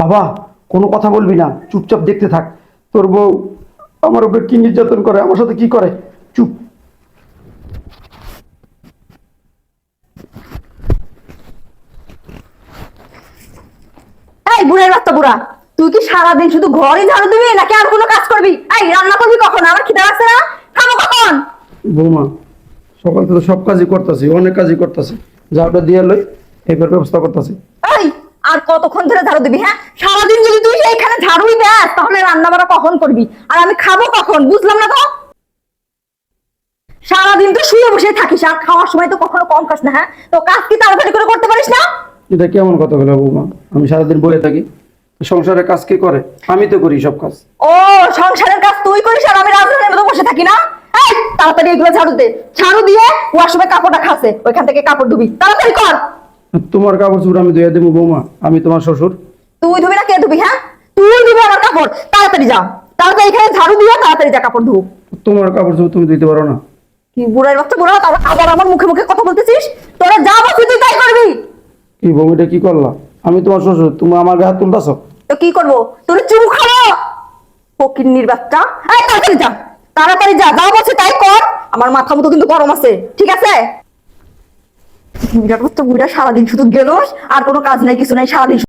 বাবা, কোনো কথা বলবি না, চুপচাপ দেখতে থাক। তোর বউ আমার উপরে কি নির্যাতন করে, আমার সাথে কি করে, চুপ। এই বুড়ের বাচ্চা বুড়া, তুই কি সারাদিন শুধু ঘরই ঝাড়ু দিবি নাকি আর কোনো কাজ করবি? এই রান্না করবি কখন? আমার খিদে লাগছে না, খাবো কখন? বৌমা, সকাল থেকে সব কাজই করতেছি, অনেক কাজই করতেছি, যাওটা দিয়ে লই, এবার ব্যবস্থা করতেছি। এই আর কতক্ষণ ধরে ঝাড়ু দিবি? হ্যাঁ, সারাদিন যদি তুই এইখানে ঝাড়ুই দেস তাহলে রান্না বাড়া কখন করবি আর আমি খাবো কখন? বুঝলাম না তো। সারাদিন তো শুয়ে বসে থাকিস আর খাওয়ার সময় তো কখনো কম খাস না। হ্যাঁ, তো কাজ কি তাড়াতাড়ি করে করতে পারিস না? এটা কেমন কথা বলে বৌমা? আমি সারাদিন বয়ে থাকি, সংসারের কাজ কে করে? আমি তো করি সব কাজ। ও, সংসারের কাজ তুই করিস আর আমি রাজধানীর মতো বসে থাকি না? এই তাড়াতাড়ি এগুলো ঝাড়ু দে, ঝাড়ু দিয়ে ওয়াশরুমে কাপড়টা খাসে, ওইখান থেকে কাপড় ধুবি, তাড়াতাড়ি কর। তোমার কাপড় চোপড় আমি ধুয়ে দেবো বৌমা? আমি তোমার শ্বশুর? তুই ধুবি না কে ধুবি? হ্যাঁ, তুই ধুবি আমার কাপড়, তাড়াতাড়ি যা, তাড়াতাড়ি এখানে ঝাড়ু দিয়ে তাড়াতাড়ি যা কাপড় ধু। তোমার কাপড় চোপড় তুমি ধুইতে পারো না? কি বুড়ার বাচ্চা বুড়া, আবার আমার মুখে মুখে কথা বলতেছিস? তোরা যা বলছিস তুই তাই করবি। কি বৌমিটা কি করলা? আমি তোমার শ্বশুর, তুমি আমার গায়ে হাত তুলতেছ? তো কি করবো, তোর চুম খাবো? ফকিন্নির বাচ্চা, এই তাড়াতাড়ি যা, তাড়াতাড়ি যা, যা বলছি তাই কর। আমার মাথা মতো কিন্তু গরম আছে, ঠিক আছে? বুড়ার বাচ্চা বুড়া, সারাদিন শুধু গেলোস আর কোনো কাজ নাই, কিছু নাই, সারাদিন